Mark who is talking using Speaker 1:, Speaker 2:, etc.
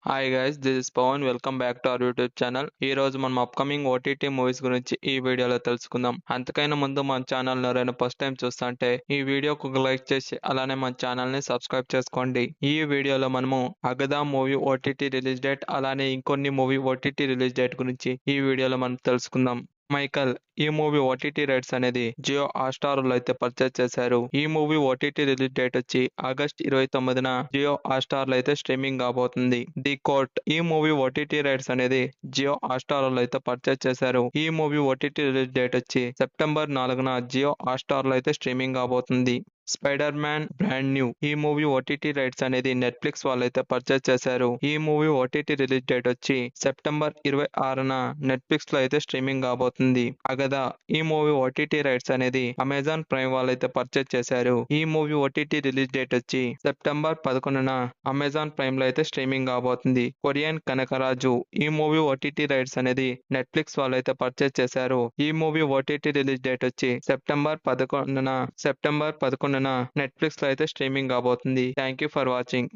Speaker 1: Hi guys, this is Pavan. Welcome back to our YouTube channel. ఈ రోజు మనం upcoming OTT movies గురించి ఈ వీడియోలో తెలుసుకుందాం. అంతకైనా ముందు మన ఛానల్ ఎవరైనా ఫస్ట్ టైం చూస్తుంటే ఈ వీడియోకి ఒక లైక్ చేసి అలానే మన ఛానల్ ని సబ్స్క్రైబ్ చేసుకోండి. ఈ వీడియోలో మనము అగదా మూవీ ఓటీటీ రిలీజ్ డేట్ అలానే ఇంకొన్ని మూవీ ఓటీటీ రిలీజ్ డేట్ గురించి ఈ వీడియోలో మనం తెలుసుకుందాం. మైకల్, ఈ మూవీ ఓటీటీ రైట్స్ అనేది జియో హాట్‌స్టార్ లో అయితే పర్చేస్ చేశారు. ఈ మూవీ ఓటీటీ రిలీజ్ డేట్ వచ్చి ఆగస్ట్ 29న జియో హాట్‌స్టార్ లో అయితే స్ట్రీమింగ్ కాబోతుంది. ది కోర్ట్, ఈ మూవీ ఓటీటీ రైట్స్ అనేది జియో హాట్‌స్టార్ లో అయితే పర్చేస్ చేశారు. ఈ మూవీ ఓటీటీ రిలీజ్ డేట్ వచ్చి సెప్టెంబర్ 4న జియో హాట్‌స్టార్ లో అయితే స్ట్రీమింగ్ కాబోతుంది. స్పైడర్ మ్యాన్ బ్రాండ్ న్యూ, ఈ మూవీ ఓటీటీ రైట్స్ అనేది నెట్ఫ్లిక్స్ వాళ్ళైతే పర్చేస్ చేశారు. ఈ మూవీ ఓటీటీ రిలీజ్ డేట్ వచ్చి సెప్టెంబర్ 26న నెట్ఫ్లిక్స్ లో అయితే స్ట్రీమింగ్ కాబోతుంది. అగదా, ఈ మూవీ ఓటీటీ రైట్స్ అనేది అమెజాన్ ప్రైమ్ వాళ్ళైతే పర్చేస్ చేశారు. ఈ మూవీ ఓటీటీ రిలీజ్ డేట్ వచ్చి సెప్టెంబర్ 11న అమెజాన్ ప్రైమ్ లో అయితే స్ట్రీమింగ్ కాబోతుంది. కొరియన్ కనకరాజు, ఈ మూవీ ఓటీటీ రైట్స్ అనేది నెట్ఫ్లిక్స్ వాళ్ళైతే పర్చేస్ చేశారు. ఈ మూవీ ఓటీటీ రిలీజ్ డేట్ వచ్చి సెప్టెంబర్ 11న నెట్ఫ్లిక్స్ లో అయితే స్ట్రీమింగ్ కాబోతుంది. Thank you for watching.